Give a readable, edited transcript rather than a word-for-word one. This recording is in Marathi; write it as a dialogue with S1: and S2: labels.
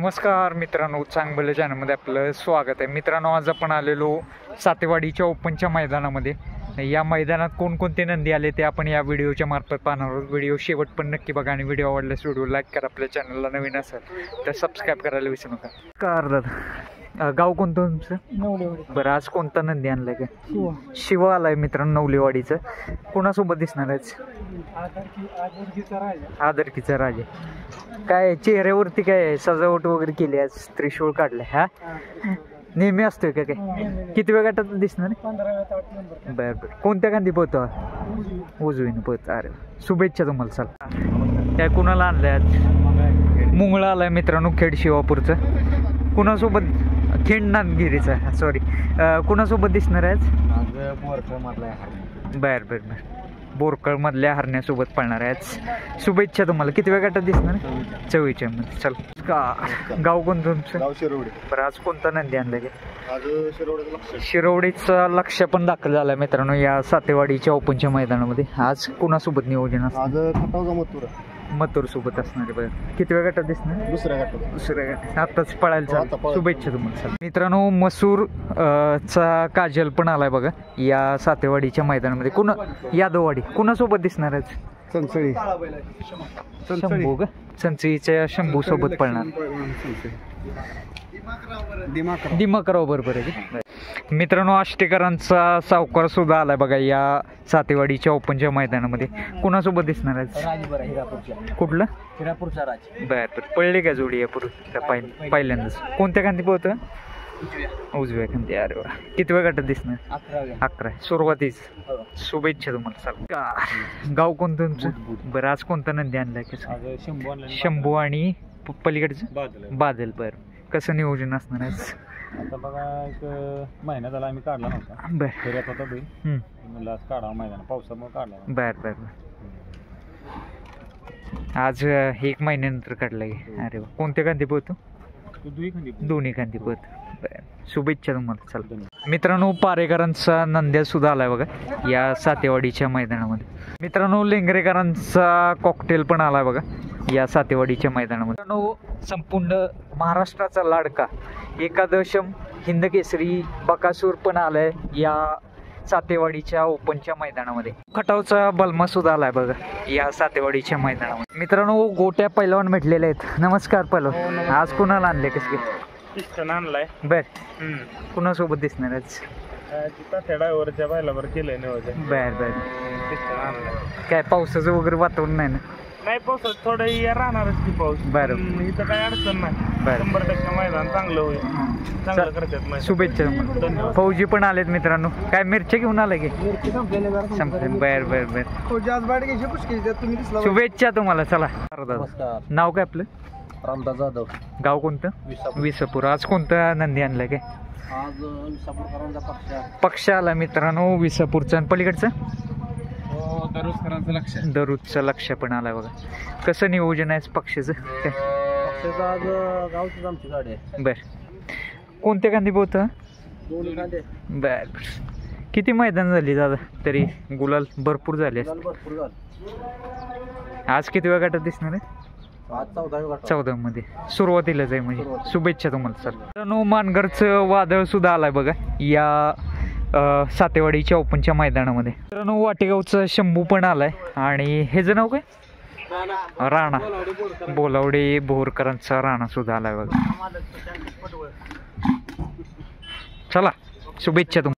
S1: नमस्कार मित्रांनो, चांगलं चॅनलमध्ये आपलं स्वागत आहे. मित्रांनो, आज आपण आलेलो सातेवाडीच्या ओपनच्या मैदानामध्ये. या मैदानात कोणकोणते नंदी आले ते आपण या व्हिडिओच्या मार्फत पाहणार आहोत. व्हिडिओ शेवट पण नक्की बघा आणि व्हिडिओ आवडल्यास व्हिडिओ लाईक करा. आपल्या चॅनलला नवीन असेल तर सबस्क्राईब करायला विसरू नका. कार दादा, गाव कोणतं तुमचं?
S2: नवलेवाडी.
S1: बरं, आज कोणता नंदी आणलाय का? शिवा आलाय मित्रांनो नवलेवाडीचं. कोणासोबत दिसणार आहे? आदरकीचा राजा. काय चेहऱ्यावरती काय सजावट वगैरे केली आज? त्रिशूळ काढलाय हा? नेहमी असतोय का काय? किती वेळ गटात दिसणार?
S2: 15
S1: बरं बरं. कोणत्या गांधी पोहतो? उजवीने पोहतो. अरे शुभेच्छा तुम्हाला. चला, काय कुणाला आणलंय आज? मुंगळा आलाय मित्रांनो खेड शिवापूरचं. कुणासोबत? खेड नांदगिरीचा, सॉरी. कुणासोबत दिसणार आहे आज? बरं बरं बरं. बोरकळ मधल्या हरण्यासोबत पळणार आहे आज. शुभेच्छा तुम्हाला. किती वेळ गटात दिसणार? 24 मध्ये. चल का गाव कोणतं तुमचं?
S3: शिरवडी.
S1: बरं, आज कोणता नंदी आणलाय?
S3: आज
S1: शिरवडीचा लक्ष पण दाखल झाला मित्रांनो या सातेवाडीच्या ओपनच्या मैदानामध्ये. आज कुणासोबत नियोजन असणार?
S3: आज खटावचा मथुर
S1: मथुर सोबत असणार आहे. बरं, किती वेळ गटात दिसणार?
S3: दुसऱ्या गटात.
S1: दुसऱ्या गटात आताच पळायला
S3: आता
S1: चालू.
S3: पळायला.
S1: शुभेच्छा तुम्हाला. मित्रांनो, मसूर चा काजल पण आलाय बघा या सातेवाडीच्या मैदानामध्ये. कुणा? यादववाडी. कुणासोबत दिसणार आहे?
S3: चंचळी.
S1: शंभू का? चंचळीच्या शंभू सोबत पळणार. दिमाकराव बरोबर आहे. मित्रांनो, आष्टेकरांचा सावकार सुद्धा आलाय बघा या सातेवाडीच्या ओपनच्या मैदानामध्ये. कुणासोबत दिसणार आहे? कुठलं?
S2: हिरापूरचा राज.
S1: बर बर. पळले का जोडी यापूर्वी? पहिल्यांदाच. कोणत्या खांदी पोहतं? उजव्या खांदी. अरे वा. किती वेळ गटात दिसणार? 11. सुरुवातीच. शुभेच्छा तुम्हाला. चला, गाव कोणतं तुमचं? बरं, आज कोणता नंदी आणलाय? कसं? शंभू आणि पलीकडचं बादल. बरं, कसं नियोजन असणार आहे?
S4: आता बघा, एक महिना झाला आम्ही काढला नव्हता.
S1: बर.
S4: फेऱ्यात होता बैल, म्हणलं आज काढावा मैदान, पावसामुळे काढला.
S1: बर बर बर. आज 1 महिन्यानंतर काढला की? अरे वा. कोणत्या खांदी पोहतो? दोन्ही खांदी पोहतो. शुभेच्छा तुम्हाला. चला मित्रांनो, पारेकरांचा नंद्या सुद्धा आलाय बघा या सातेवाडीच्या मैदानामध्ये. मित्रांनो, लेंगरेकरांचा कॉकटेल पण आलाय बघा या सातेवाडीच्या मैदानामध्ये. मित्रांनो, संपूर्ण महाराष्ट्राचा लाडका एकादशम हिंदकेसरी बकासूर पण आलाय या सातेवाडीच्या ओपनच्या मैदानामध्ये. खटावचा बलमा सुद्धा आलाय बघा या सातेवाडीच्या मैदानामध्ये. मित्रांनो, गोट्या पैलवान भेटलेले आहेत. नमस्कार पैलवान. आज कुणाला आणले? कसं
S4: आणलाय?
S1: बर. कुणासोबत दिसणार आज?
S4: ड्रायव्हरच्या बैलावर केलंय नियोजन.
S1: बर बर. काय पावसाचं वगैरे वातावरण नाही ना?
S4: नाही, पावसात थोडं राहणारच की पाऊस.
S1: बरं.
S4: इथं काही अडचण नाही.
S1: बरं.
S4: 100% मैदान चांगलं होईल. चांगलं करतात.
S1: शुभेच्छा तुम्हाला. फौजी पण आलेत मित्रांनो. काय मिरच्या घेऊन आले की? संपले. बर बर बर. शुभेच्छा तुम्हाला. चला दादा, नाव काय आपलं?
S2: रामदास जाधव.
S1: गाव कोणतं? विसापूर. आज कोणता नंदी आणलाय काय?
S2: आज विसापूरकरांचा
S1: पक्ष आला मित्रांनो विसापूरचा. आणि पलीकडचं
S4: दरुजकरांचं लक्ष.
S1: दरुजचं लक्ष पण आलाय बघा. कसं नियोजन आहे पक्षाचं?
S2: आज गावचीच आमची गाडी आहे.
S1: बर. कोणत्या गांधी बोत?
S2: दोन्ही कांदे.
S1: बर. किती मैदान झाली दादा तरी? गुलाल भरपूर झाले.
S2: भरपूर झालं.
S1: आज किती वेळ गटात दिसणार आहे?
S2: आज
S1: 14 मध्ये. सुरुवातीलाच आहे म्हणजे. शुभेच्छा तुम्हाला. सर मित्रांनो, मानगरचं वादळ सुद्धा आलाय बघा या सातेवाडीच्या ओपनच्या मैदानामध्ये. मित्रांनो, वाटेगावचं शंभू पण आलाय. आणि ह्याचं नाव काय? राणा. बोलावडे बोरकरांचा राणा सुद्धा आलाय बघा. चला, शुभेच्छा तुम्हाला.